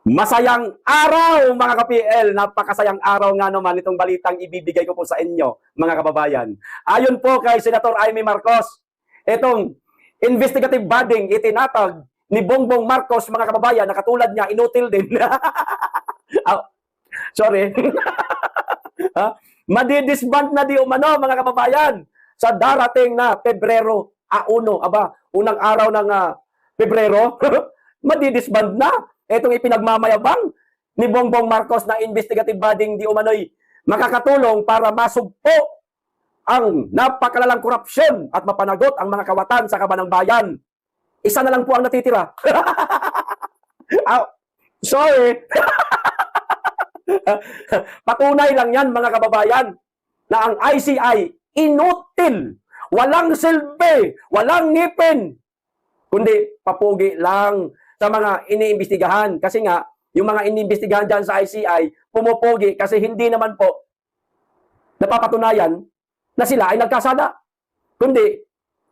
Masayang araw mga ka-PL, napakasayang araw nga naman itong balitang ibibigay ko po sa inyo mga kababayan. Ayon po kay Senator Amy Marcos, itong investigative body itinatag ni Bongbong Marcos mga kababayan na katulad niya, inutil din. Sorry. Madidisband na di umano mga kababayan sa darating na Pebrero 1. Unang araw ng Pebrero, madidisband na. Itong ipinagmamayabang ni Bongbong Marcos na investigative body di umano'y makakatulong para masugpo ang napakalalang korupsyon at mapanagot ang mga kawatan sa kaban ng bayan. Isa na lang po ang natitira. Sorry. Patunay lang yan mga kababayan na ang ICI inutil, walang silbi, walang ngipin, kundi papugi lang sa mga iniimbestigahan. Kasi nga, yung mga iniimbestigahan dyan sa ICI, pumupugi kasi hindi naman po napapatunayan na sila ay nagkasala. Kundi,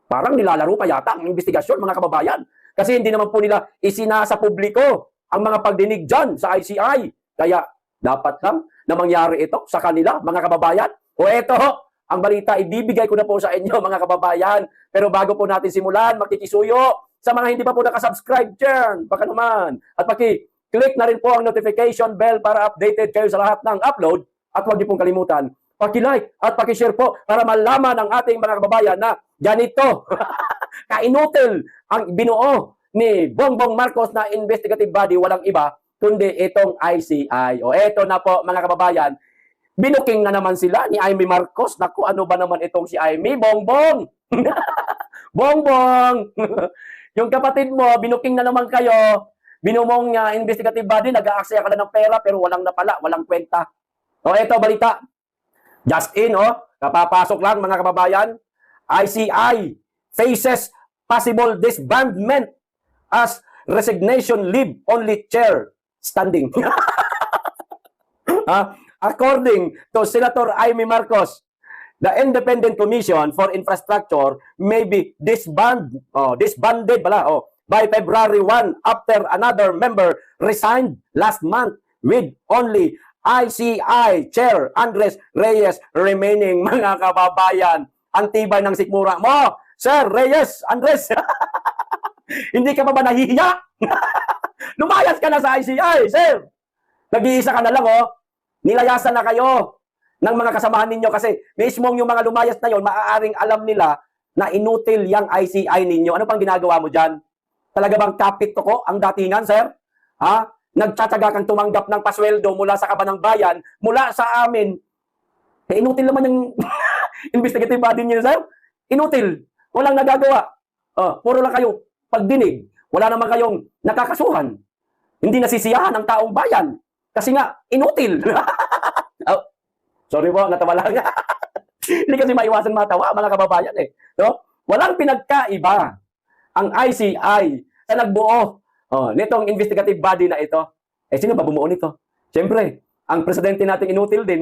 parang nilalaro pa yata ang investigasyon, mga kababayan. Kasi hindi naman po nila isinasa publiko ang mga pagdinig dyan sa ICI. Kaya, dapat lang na mangyari ito sa kanila, mga kababayan. O eto, ang balita, ibibigay ko na po sa inyo, mga kababayan. Pero bago po natin simulan, makikisuyo, sa mga hindi pa po nakasubscribe dyan, baka naman. At paki-click na rin po ang notification bell para updated kayo sa lahat ng upload. At huwag niyo pong kalimutan, paki-like at paki-share po para malaman ng ating mga kababayan na ganito, kainutil ang binuo ni Bongbong Marcos na investigative body, walang iba, kundi itong ICI. O eto na po mga kababayan, binuking na naman sila ni Amy Marcos. Naku, ano ba naman itong si Amy? Bongbong! Bongbong! Yung kapatid mo, binuking na naman kayo. Binumong investigative body, nag-aaksaya ka na ng pera pero walang napala, walang kwenta. O eto, balita. Just in, kapapasok lang mga kababayan. ICI faces possible disbandment as resignation leave only chair standing. According to Senator Amy Marcos, the Independent Commission for Infrastructure may be disbanded by February 1 after another member resigned last month with only ICI Chair Andres Reyes remaining. Mga kababayan, ang tibay ng sikmura mo, Sir Reyes, Andres. Hindi ka ba nahihiya? Lumayas ka na sa ICI, sir. Nag-iisa ka na lang, nilayasan na kayo ng mga kasamahan ninyo kasi mismong yung mga lumayas na yon, maaaring alam nila na inutil yung ICI ninyo. Ano pang ginagawa mo dyan? Talaga bang kapit ko ang datingan, sir? Nagtsatsaga kang tumanggap ng pasweldo mula sa kaban ng bayan, mula sa amin. Inutil naman yung investigative body niyo, sir. Inutil. Walang nagagawa. Puro lang kayo pagdinig. Wala naman kayong nakakasuhan. Hindi nasisiyahan ang taong bayan. Kasi nga, inutil. Sorry po, natawa lang. Hindi kasi maiwasan matawa, mga kababayan No? Walang pinagkaiba ang ICI sa nagbuo nitong investigative body na ito. Sino ba bumuo nito? Siyempre, ang presidente natin inutil din.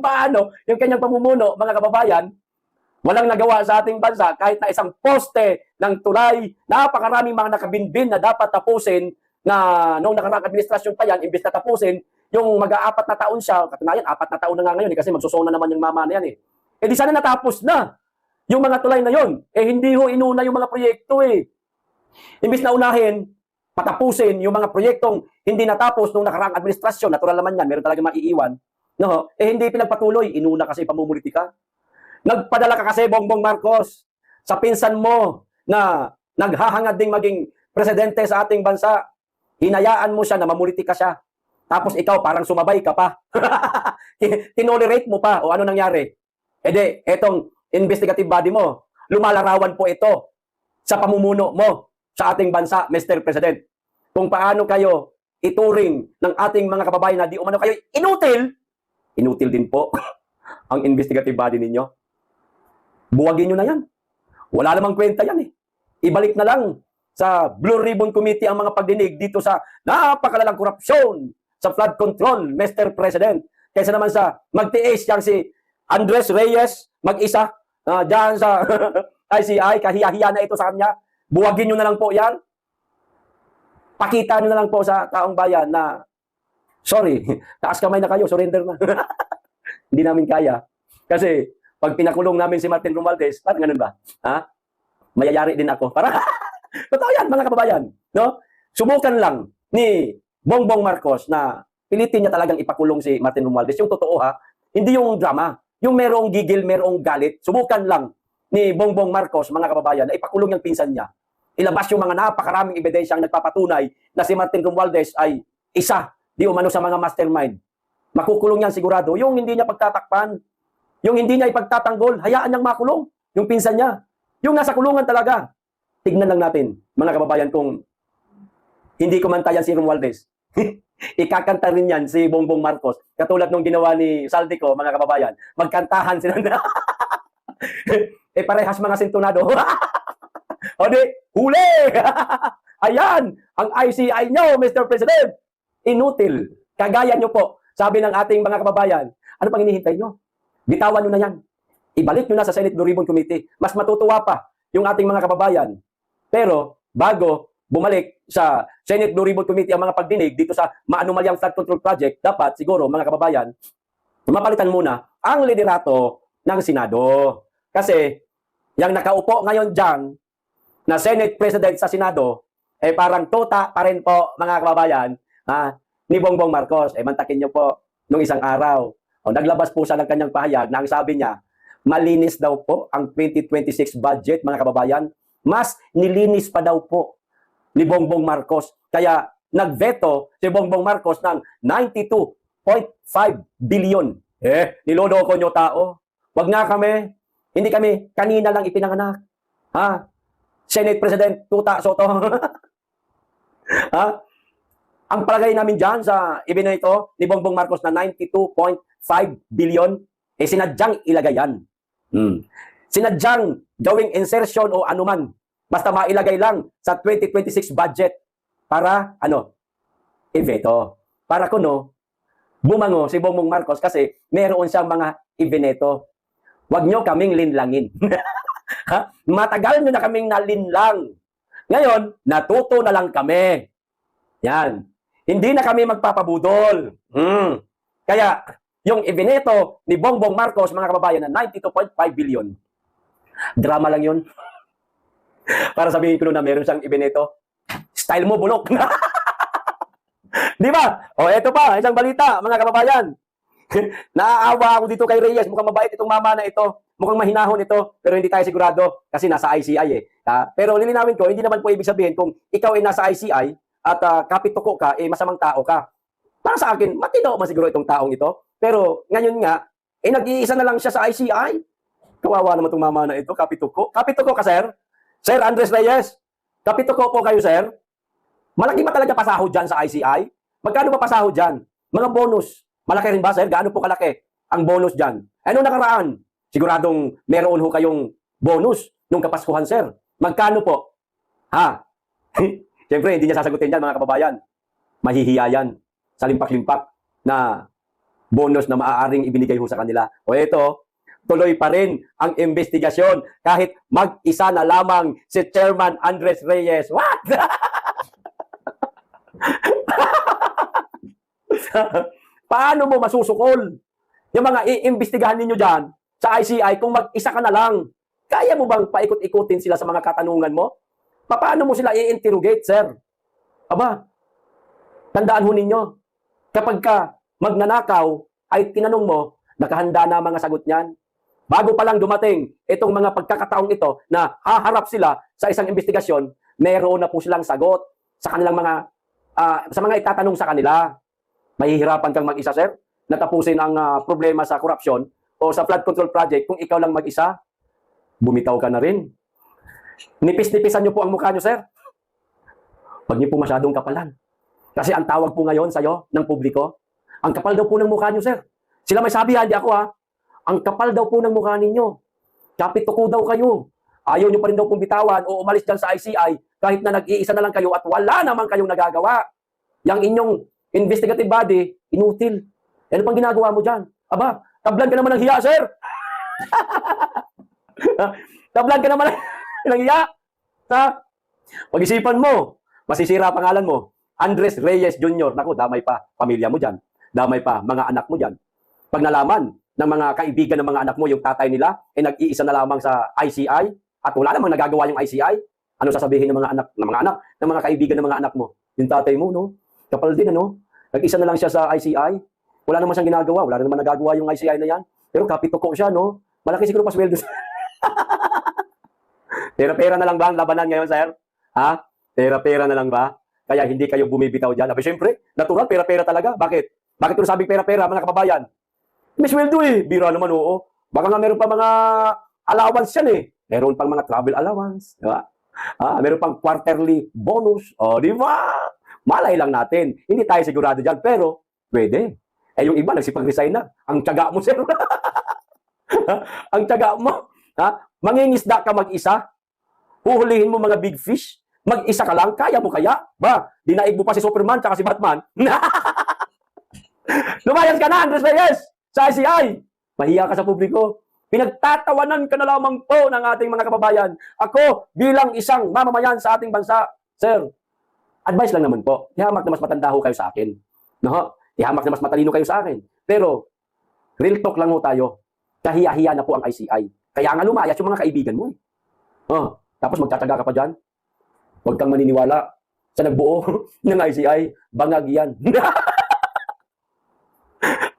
Paano? Yung kanyang pamumuno, mga kababayan, walang nagawa sa ating bansa kahit na isang poste ng tulay, napakaraming mga nakabinbin na dapat tapusin na noong nakaraang administrasyon pa yan, imbes na tapusin, yung mag-aapat na taon siya, katunayan, 4 na taon na nga ngayon kasi magsusona naman yung mama na yan di sana natapos na yung mga tulay na yon. Hindi ho inuna yung mga proyekto Imbes na unahin, patapusin yung mga proyektong hindi natapos nung nakaraang administrasyon, natural naman yan, meron talaga maiiwan, no? Hindi pinagpatuloy, inuna kasi pamumulitika. Nagpadala ka kasi, Bongbong Marcos, sa pinsan mo na naghahangad ding maging presidente sa ating bansa. Hinayaan mo siya na mamulitika siya. Tapos ikaw parang sumabay ka pa. Tinolerate mo pa. O ano nangyari? Etong investigative body mo, lumalarawan po ito sa pamumuno mo sa ating bansa, Mr. President. Kung paano kayo ituring ng ating mga kababayan na di umano kayo inutil din po ang investigative body ninyo. Buwagin nyo na yan. Wala namang kwenta yan Ibalik na lang sa Blue Ribbon Committee ang mga pagdinig dito sa napakalalang korupsyon sa flood control, Mr. President. Kaysa naman sa magtiis yang si Andres Reyes, mag-isa, dyan sa ICI, kahiya-hiya na ito sa kanya. Buwagin nyo na lang po yan. pakita nyo na lang po sa taong bayan na, sorry, taas kamay na kayo, surrender na. Hindi namin kaya. Kasi, pag pinakulong namin si Martin Romualdez, parang ganun ba? Ha? Mayayari din ako. Para, totoo yan, mga kababayan. No? Subukan lang ni Bongbong Marcos na pilitin niya talagang ipakulong si Martin Romualdez. Yung totoo ha, hindi yung drama. Yung merong gigil, merong galit. Subukan lang ni Bongbong Marcos, mga kababayan, na ipakulong yung pinsan niya. Ilabas yung mga napakaraming ebidensyang nagpapatunay na si Martin Romualdez ay isa, di umano sa mga mastermind. Makukulong yan sigurado. Yung hindi niya pagtatakpan, yung hindi niya ipagtatanggol, hayaan niyang makulong yung pinsan niya. Yung nasa kulungan talaga. Tignan lang natin, mga kababayan, kung hindi kumanta yan si Romualdez. Ikakanta rin yan si Bongbong Marcos. Katulad nung ginawa ni Saldico, mga kababayan. Magkantahan sila na. Parehas mga sintonado. O di, huli! Ayan, ang ICI nyo, Mr. President. Inutil. Kagaya nyo po, sabi ng ating mga kababayan, ano pang hinihintay nyo? Bitawan nyo na yan. Ibalik nyo na sa Senate Blue Ribbon Committee. Mas matutuwa pa yung ating mga kababayan. Pero, bago bumalik sa Senate Blue Ribbon Committee ang mga pagdinig dito sa maanumalyang flood control project, dapat siguro, mga kababayan, mapalitan muna ang liderato ng Senado. Kasi, yung nakaupo ngayon dyan, na Senate President sa Senado, parang tuta pa rin po, mga kababayan, ni Bongbong Marcos. Mantakin nyo po, nung isang araw, naglabas po siya ng kanyang pahayag na ang sabi niya, malinis daw po ang 2026 budget, mga kababayan. Mas nilinis pa daw po ni Bongbong Marcos. Kaya nagveto si Bongbong Marcos ng 92.5 billion. Niloloko nyo tao. Wag nga kami. Hindi kami kanina lang ipinanganak. Senate President Tuta Soto. Ang palagay namin dyan sa ibinito ni Bongbong Marcos na 92.5 billion, sinadyang ilagay yan. Sinadyang gawing insertion o anuman. Basta mailagay lang sa 2026 budget para, i-veto. Para kuno, bumango si Bongbong Marcos kasi meron siyang mga ibineto. Huwag nyo kaming linlangin. Matagal nyo na kaming nalinlang. Ngayon, natuto na lang kami. Yan. Hindi na kami magpapabudol. Kaya, yung ibineto ni Bongbong Marcos, mga kababayan, na 92.5 billion, drama lang yun. Para sabihin ko na meron siyang ibineto. Style mo, bulok. Di ba? Eto pa, isang balita, mga kababayan. Naaawa ako dito kay Reyes. Mukhang mabait itong mama na ito. Mukhang mahinahon ito, pero hindi tayo sigurado kasi nasa ICI pero lilinawin ko, hindi naman po ibig sabihin kung ikaw ay nasa ICI at kapituko ka, masamang tao ka. Para sa akin, matino man siguro itong taong ito. Pero ngayon nga, nag-iisa na lang siya sa ICI. Kawawa naman itong mama na ito, kapituko. Kapituko ka, sir? Sir Andres Reyes, kapituko po kayo, sir? Malaki ba talaga pasahod dyan sa ICI? Magkano ba pasahod dyan? Mga bonus. Malaki rin ba, sir? Gaano po kalaki ang bonus dyan? Ano nakaraan? Siguradong meron ho kayong bonus nung Kapaskuhan, sir. Magkano po? Siyempre, hindi niya sasagutin yan, mga kababayan. Mahihiya yan sa limpak-limpak na bonus na maaaring ibinigay ho sa kanila. Ito, tuloy pa rin ang investigasyon kahit mag-isa na lamang si Chairman Andres Reyes. What? Paano mo masusukol? Yung mga iimbestigahan ninyo dyan, sa ICI, kung mag-isa ka na lang, kaya mo bang paikot-ikutin sila sa mga katanungan mo? Paano mo sila i-interrogate, sir? Aba, tandaan ho ninyo, kapag ka magnanakaw, ay tinanong mo, nakahanda na mga sagot niyan. Bago pa lang dumating itong mga pagkakataong ito na haharap sila sa isang investigasyon, meron na po silang sagot sa kanilang mga, sa mga itatanong sa kanila. Mahihirapan kang mag-isa, sir, natapusin ang problema sa korupsyon o sa flood control project kung ikaw lang mag-isa. Bumitaw ka na rin. Nipis-nipisan niyo po ang mukha niyo, sir. Huwag niyo po masyadong kapalan. Kasi ang tawag po ngayon sa'yo ng publiko, ang kapal daw po ng mukha niyo, sir. Sila may sabi, hindi ako Ang kapal daw po ng mukha ninyo. Kapituko daw kayo. Ayaw niyo pa rin daw pong bitawan o umalis dyan sa ICI kahit na nag-iisa na lang kayo at wala naman kayong nagagawa. Yang inyong investigative body, inutil. Ano pang ginagawa mo dyan? Aba, tablan ka naman ng hiya, sir. Tablan ka naman ng hiya. Pag-isipan mo, Masisira pangalan mo. Andres Reyes Jr. Naku, damay pa pamilya mo dyan. Damay pa mga anak mo dyan. Pag nalaman ng mga kaibigan ng mga anak mo, yung tatay nila, nag-iisa na lamang sa ICI, at wala namang nagagawa yung ICI, ano sasabihin ng mga anak, ng mga kaibigan ng mga anak mo? Yung tatay mo, no? Kapal din, ano? Nag-isa na lang siya sa ICI, wala naman siyang ginagawa, wala naman nagagawa yung ICI na yan, pero kapituko siya, no? Malaki siguro pasweldo siya. Pera-pera na lang ba ang labanan ngayon, sir? Ha? Pera-pera na lang ba? Kaya hindi kayo bumibitaw dyan. Abi, syempre, natural, pera-pera talaga. Bakit? Bakit ko nasabing pera-pera, mga kababayan? May sweldo eh. Bira naman, oo. Baka nga meron pa mga allowance yan eh. Meron pang mga travel allowance. Di ba? Meron pang quarterly bonus. O, di ba? Malay lang natin. Hindi tayo sigurado dyan, pero pwede. Eh, yung iba, nagsipag-resign na. Ang tiyaga mo, sir. Ang tiyaga mo. Mangingisda ka mag-isa. Huhulihin mo mga big fish. Mag-isa ka lang, kaya mo kaya? Ba, dinaig mo pa si Superman tsaka si Batman. Lumayas ka na, Andres Reyes, sa ICI. Mahiya ka sa publiko. Pinagtatawanan ka na lamang po ng ating mga kababayan. Ako, bilang isang mamamayan sa ating bansa, sir, advice lang naman po. Ihamak na mas matanda ho kayo sa akin. No? Ihamak na mas matalino kayo sa akin. Pero, real talk lang ho tayo. Kahiya-hiya na po ang ICI. Kaya nga lumayas yung mga kaibigan mo eh. Tapos magtataga ka pa dyan. Huwag kang maniniwala sa nagbuo ng ICI, bangag yan.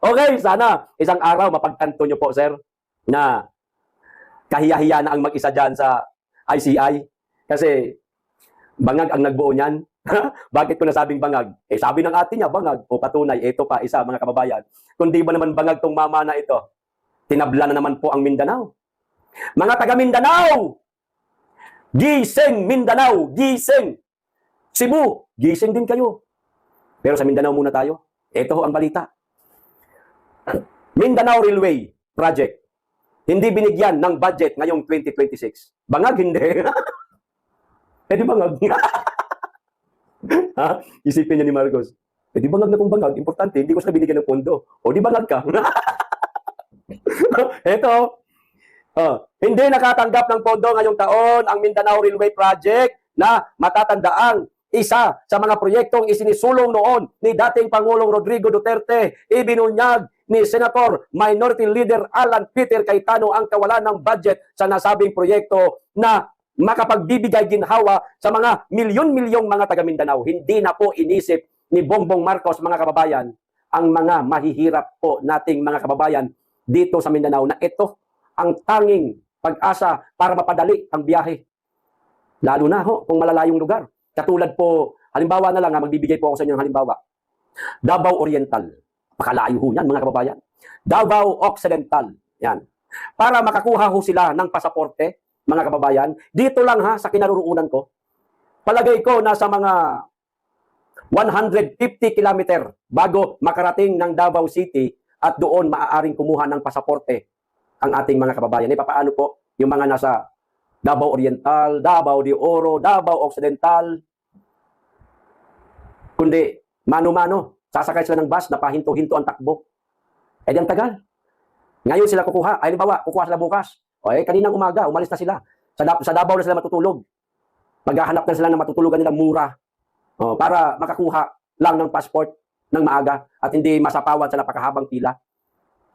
Okay, sana isang araw mapagtanto nyo po, sir, na kahiya-hiya na ang mag-isa dyan sa ICI. Kasi bangag ang nagbuo niyan. Bakit ko nasabing bangag? Eh, sabi ng ate niya, bangag. O patunay, ito pa, isa, mga kababayan. Kundi ba naman bangag tong mama na ito? Tinabla na naman po ang Mindanao. Mga taga Mindanao! Gising, Mindanao, gising. Cebu, gising din kayo. Pero sa Mindanao muna tayo. Ito ho ang balita. Mindanao Railway Project. Hindi binigyan ng budget ngayong 2026. Bangag, hindi. Eh di bangag. Isipin niya ni Marcos. Eh di bangag na kung bangag. Importante, hindi ko sila binigyan ng pondo. O di bangag ka. Ito, hindi nakatanggap ng pondo ngayong taon ang Mindanao Railway Project na matatandaang isa sa mga proyektong isinisulong noon ni dating Pangulong Rodrigo Duterte. Ibinunyag ni Senator Minority Leader Alan Peter Cayetano ang kawalan ng budget sa nasabing proyekto na makapagbibigay ginhawa sa mga milyon-milyong mga taga Mindanao. Hindi na po inisip ni Bongbong Marcos, mga kababayan, ang mga mahihirap po nating mga kababayan dito sa Mindanao na ito ang tanging pag-asa para mapadali ang biyahe. Lalo na ho, kung malalayong lugar. Katulad po, halimbawa na lang, magbibigay po ako sa inyo ng halimbawa. Davao Oriental. Pakalayo ho yan, mga kababayan. Davao Occidental. Yan. Para makakuha ho sila ng pasaporte, mga kababayan, dito lang ha, sa kinaruruunan ko, palagay ko nasa mga 150 kilometer bago makarating ng Davao City at doon maaaring kumuha ng pasaporte ang ating mga kababayan. E paano po yung mga nasa Davao Oriental, Davao de Oro, Davao Occidental? Kundi, mano-mano, sasakay sila ng bus na pahinto-hinto ang takbo. Eh di ang tagal. Ngayon sila kukuha. Ay, halimbawa, kukuha sila bukas. O eh, kaninang umaga, umalis na sila. Sa Davao na sila matutulog. Maghahanap na sila ng matutulugan nila mura. Para makakuha lang ng passport ng maaga at hindi masapawan sa napakahabang pila.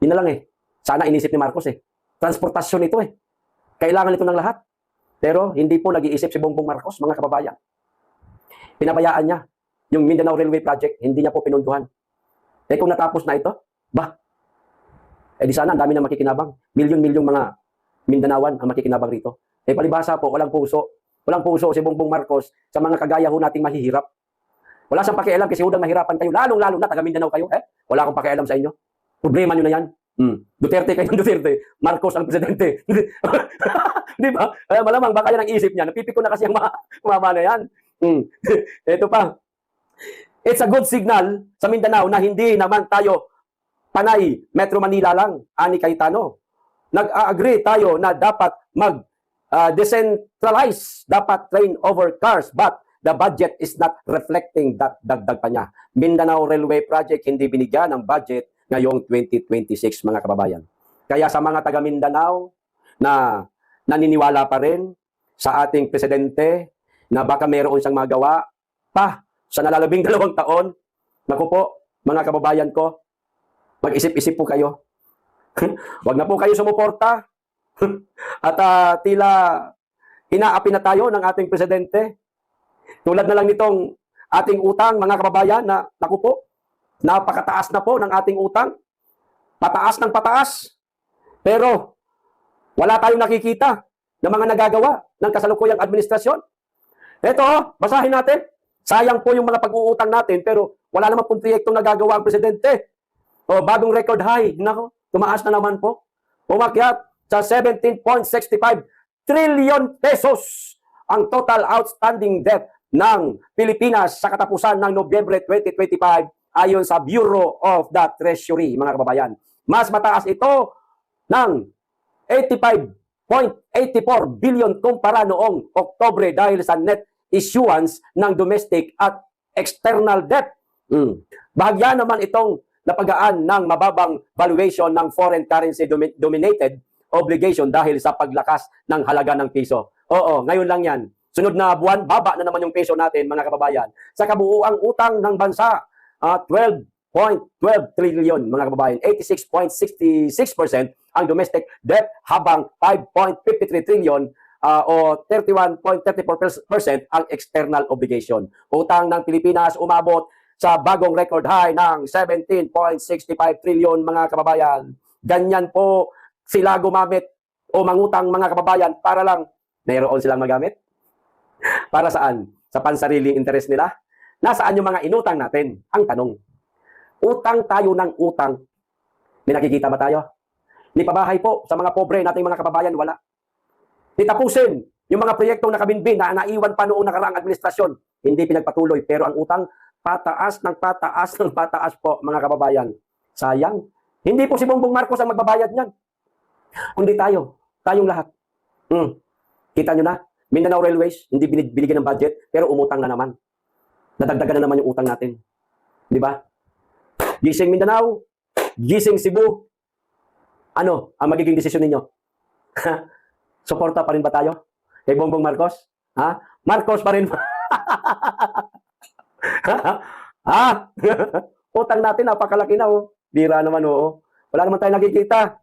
Yun na lang eh. Sana inisip ni Marcos eh. Transportasyon ito eh. Kailangan ito ng lahat. Pero hindi po nag-iisip si Bongbong Marcos, mga kababayan. Pinabayaan niya yung Mindanao Railway Project, hindi niya po pinunduhan. Eh kung natapos na ito, di sana ang dami na makikinabang. Milyon-milyong mga Mindanawan ang makikinabang rito. Eh palibhasa po, walang puso. Walang puso si Bongbong Marcos sa mga kagaya ho nating mahihirap. Wala siyang pakialam kasi hudang mahirapan kayo. Lalong-lalo na taga Mindanao kayo. Wala akong pakialam sa inyo. Problema nyo na yan. Duterte kayo, Duterte. Marcos ang presidente. Di ba? Malamang baka yan ang isip niya. Napipiko na kasi ang mama na yan. Ito pa. It's a good signal sa Mindanao na hindi naman tayo panay Metro Manila lang, ani Cayetano. Nag-agree tayo na dapat decentralize, dapat train over cars, but the budget is not reflecting that. Dagdag pa niya. Mindanao Railway Project hindi binigyan ng budget ngayong 2026, mga kababayan. Kaya sa mga taga Mindanao na naniniwala pa rin sa ating presidente na baka mayroon siyang magawa, pa sa nalalabing 2 taon, naku po, mga kababayan ko, mag-isip-isip po kayo. Huwag na po kayo sumuporta. At tila inaapi na tayo ng ating presidente. Tulad na lang nitong ating utang, mga kababayan, na naku po, napakataas na po ng ating utang. Pataas ng pataas. Pero wala tayong nakikita ng mga nagagawa ng kasalukuyang administrasyon. Ito, basahin natin. Sayang po yung mga pag-uutang natin, pero wala naman pong proyektong nagagawa ang presidente. O, bagong record high. Nako, tumaas na naman po. Umakyat sa 17.65 trillion pesos ang total outstanding debt ng Pilipinas sa katapusan ng Nobyembre 2025 ayon sa Bureau of the Treasury, mga kababayan. Mas mataas ito ng 85.84 billion kumpara noong Oktubre dahil sa net issuance ng domestic at external debt. Bahagya naman itong napagaan ng mababang valuation ng foreign currency dominated obligation dahil sa paglakas ng halaga ng piso. Oo, ngayon lang yan. Sunod na buwan, baba na naman yung peso natin, mga kababayan. Sa kabuuang utang ng bansa, 12.12 trillion, mga kababayan. 86.66% ang domestic debt, habang 5.53 trillion o 31.34% ang external obligation. Utang ng Pilipinas umabot sa bagong record high ng 17.65 trillion, mga kababayan. Ganyan po sila gumamit o mangutang, mga kababayan, para lang mayroon silang magamit. Para saan? Sa pansariling interest nila? Nasaan yung mga inutang natin? Ang tanong. Utang tayo ng utang. May nakikita ba tayo? Ni pabahay po sa mga pobre nating mga kababayan, wala. Nitapusin yung mga proyektong nakabinbin na naiwan pa noong nakaraang administrasyon. Hindi pinagpatuloy. Pero ang utang, pataas ng pataas ng pataas po, mga kababayan. Sayang. Hindi po si Bongbong Marcos ang magbabayad niyan. Kundi tayo. Tayong lahat. Kita nyo na? Mindanao Railways, hindi binigyan ng budget, pero umutang na naman. Nadagdagan na naman yung utang natin. Di ba? Gising Mindanao, gising Cebu. Ano ang magiging desisyon ninyo? Suporta pa rin ba tayo kay Bongbong Marcos? Ha? Marcos pa rin ba? Ha? Utang natin, napakalaki na, oh. Bira naman, oo. Wala naman tayo nakikita.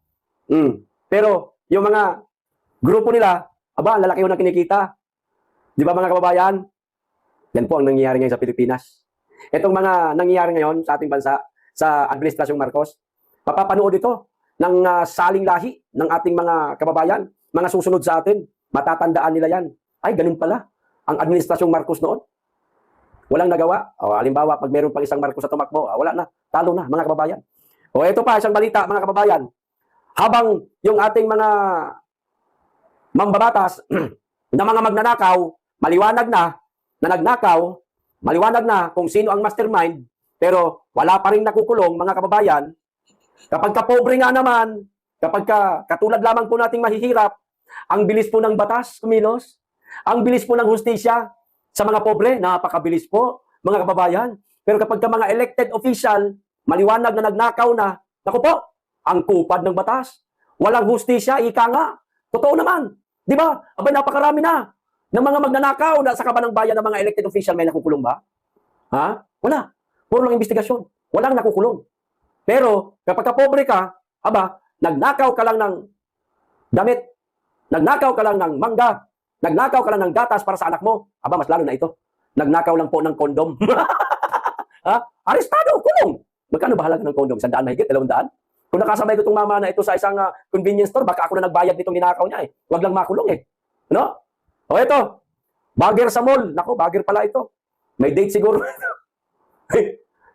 Pero, yung mga grupo nila, aba, ang lalaki yung kinikita. Di ba, mga kababayan? Yan po ang nangyayari ngayon sa Pilipinas. Itong mga nangyayari ngayon sa ating bansa, sa Administrasyong Marcos, mapapanood ito ng saling lahi ng ating mga kababayan, mga susunod sa atin. Matatandaan nila yan. Ay, ganun pala ang Administrasyong Marcos noon. Walang nagawa. O, halimbawa, pag meron pang isang Marcos sa tumakbo, wala na. Talo na, mga kababayan. O, ito pa, isang balita, mga kababayan. Habang yung ating mga mambabatas na mga magnanakaw, maliwanag na nagnakaw, maliwanag na kung sino ang mastermind, pero wala pa rin nakukulong, mga kababayan. Kapag kapobre nga naman, kapag katulad lamang po nating mahihirap, ang bilis po ng batas kumilos, ang bilis po ng hustisya sa mga pobre, napakabilis po, mga kababayan. Pero kapag ka mga elected official, maliwanag na nagnakaw na, naku po, ang kupad ng batas. Walang hustisya, ika nga. Totoo naman. Di ba? Abay, napakarami na ng mga magnanakaw na sa kaban ng bayan ng mga elected official. May nakukulong ba? Ha? Wala. Puro lang investigasyon. Walang nakukulong. Pero kapag pobre ka, aba, nagnakaw ka lang ng damit, nagnakaw ka lang ng mangga, nagnakaw ka lang ng gatas para sa anak mo, aba, mas lalo na ito. Nagnakaw lang po ng kondom. Ha? Arestado, kulong. Magkano ba halaga ng kondom? 100 mahigit, 200? Kung nakasabay ko itong mama na ito sa isang convenience store, baka ako na nagbayad nitong ninakaw niya eh. Huwag lang makulong eh. Ano? O ito, bagger sa mall. Naku, bagger pala ito. May date siguro.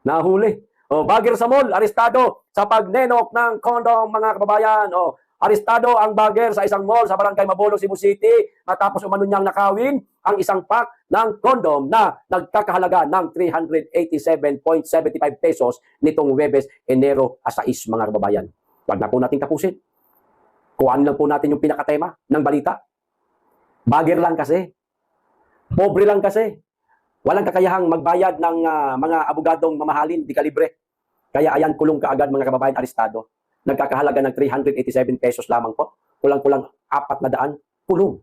Nahuli. O, bagger sa mall, arestado sa pagnenok ng kondom, mga kababayan. O, arestado ang bagger sa isang mall sa Barangay Mabolo, Cebu City, matapos umano niyang nakawin ang isang pack ng kondom na nagkakahalaga ng 387.75 pesos nitong Huwebes, Enero 6, mga kababayan. Wag na po natin tapusin. Kuhaan lang po natin yung pinakatema ng balita. Bagger lang kasi. Pobre lang kasi. Walang kakayahang magbayad ng mga abogadong mamahalin, di kalibre. Kaya ayan, kulong kaagad, mga kababayan, arestado. Nagkakahalaga ng 387 pesos lamang po. Kulang-kulang 400 kulong.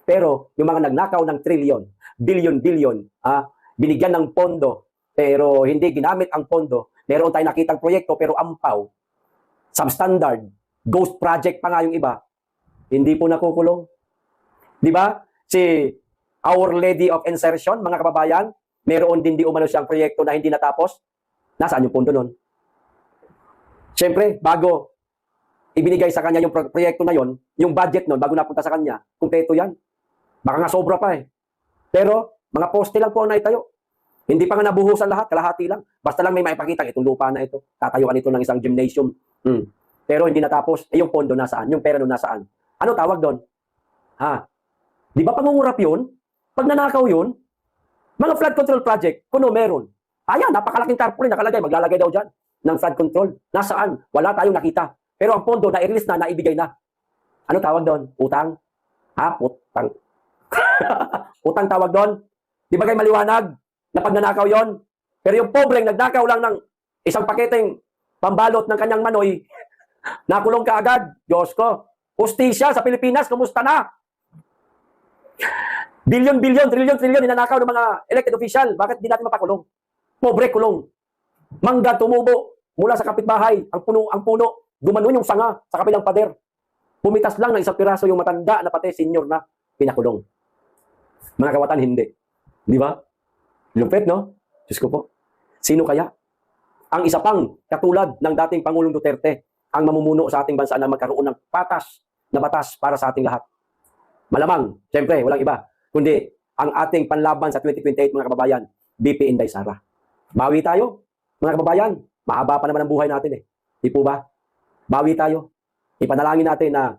Pero yung mga nagnakaw ng trilyon, bilyon-bilyon, binigyan ng pondo, pero hindi ginamit ang pondo. Meron tayong nakitang proyekto, pero ampaw, substandard, ghost project pa nga yung iba, hindi po nakukulong. Di ba? Si Our Lady of Insertion, mga kababayan, meron din di umano siyang proyekto na hindi natapos. Nasaan yung pondo nun? Siyempre, bago ibinigay sa kanya yung proyekto na yon, yung budget nun, bago napunta sa kanya, kumpleto yan. Baka nga sobra pa eh. Pero, mga poste lang po ang naitayo. Hindi pa nga nabuhusan lahat, kalahati lang. Basta lang may maipakita, itong lupa na ito. Tatayuan ito ng isang gymnasium. Pero hindi natapos. Eh, yung pondo nasaan? Yung pera nun nasaan? Ano tawag doon? Ha? Di ba pangungurap yun? Pag nanakaw yun, mga flood control project, kuno meron. Ayan, napakalaking tarpaulin nakalagay. Maglalagay daw dyan ng flood control. Nasaan? Wala tayong nakita. Pero ang pondo, na-release na, naibigay na. Ano tawag doon? Utang? Ha? Utang. Utang tawag doon? Di ba kayo maliwanag na pag nanakaw yon? Pero yung pobreng nagnakaw lang ng isang paketeng pambalot ng kanyang manoy, nakulong ka agad. Diyos ko. Hustisya sa Pilipinas, kumusta na? Bilyon, trilyon, ninanakaw ng mga elected official. Bakit di natin mapakulong? Pobre, kulong. Mangga, tumubo. Mula sa kapitbahay, ang puno, gumanon yung sanga sa kapilang pader. Pumitas lang ng isang piraso yung matanda na pati senior na pinakulong. Mga kawatan, hindi. Di ba? Lupit, no? Diyos ko po. Sino kaya? Ang isa pang katulad ng dating Pangulong Duterte ang mamumuno sa ating bansa na magkaroon ng patas na batas para sa ating lahat. Malamang, siyempre, walang iba, kundi ang ating panlaban sa 2028, mga kababayan, BP Inday Sara. Bawi tayo, mga kababayan. Mahaba pa naman ang buhay natin eh. Di po ba? Bawi tayo. Ipanalangin natin na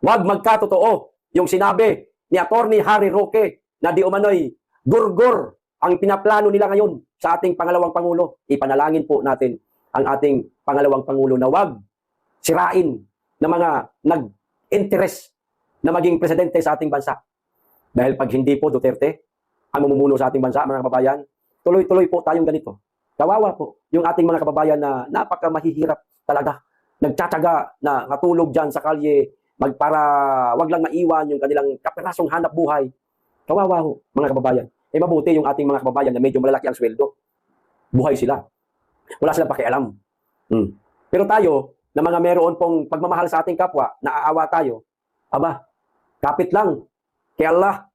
huwag magkatotoo yung sinabi ni Attorney Harry Roque na di umano'y gurgur ang pinaplano nila ngayon sa ating pangalawang Pangulo. Ipanalangin po natin ang ating pangalawang Pangulo na huwag sirain na mga nag-interest na maging presidente sa ating bansa. Dahil pag hindi po Duterte ang mamumuno sa ating bansa, mga kababayan, tuloy-tuloy po tayong ganito. Kawawa po yung ating mga kababayan na napaka mahihirap talaga. Nagtsatsaga na natulog dyan sa kalye para wag lang maiwan yung kanilang kaperasong hanap buhay. Kawawa ho, mga kababayan. Eh mabuti yung ating mga kababayan na medyo malalaki ang sweldo. Buhay sila. Wala silang pakialam. Pero tayo, na mga meron pong pagmamahal sa ating kapwa, naaawa tayo, aba, kapit lang. Kay Allah,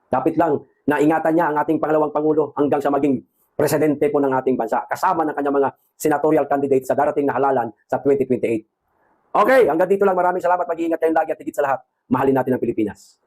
kapit lang na ingatan niya ang ating pangalawang Pangulo hanggang sa maging presidente po ng ating bansa, kasama ng kanyang mga senatorial candidates sa darating na halalan sa 2028. Okay, hanggang dito lang. Maraming salamat. Mag-iingat tayong lagi at higit sa lahat, mahalin natin ang Pilipinas.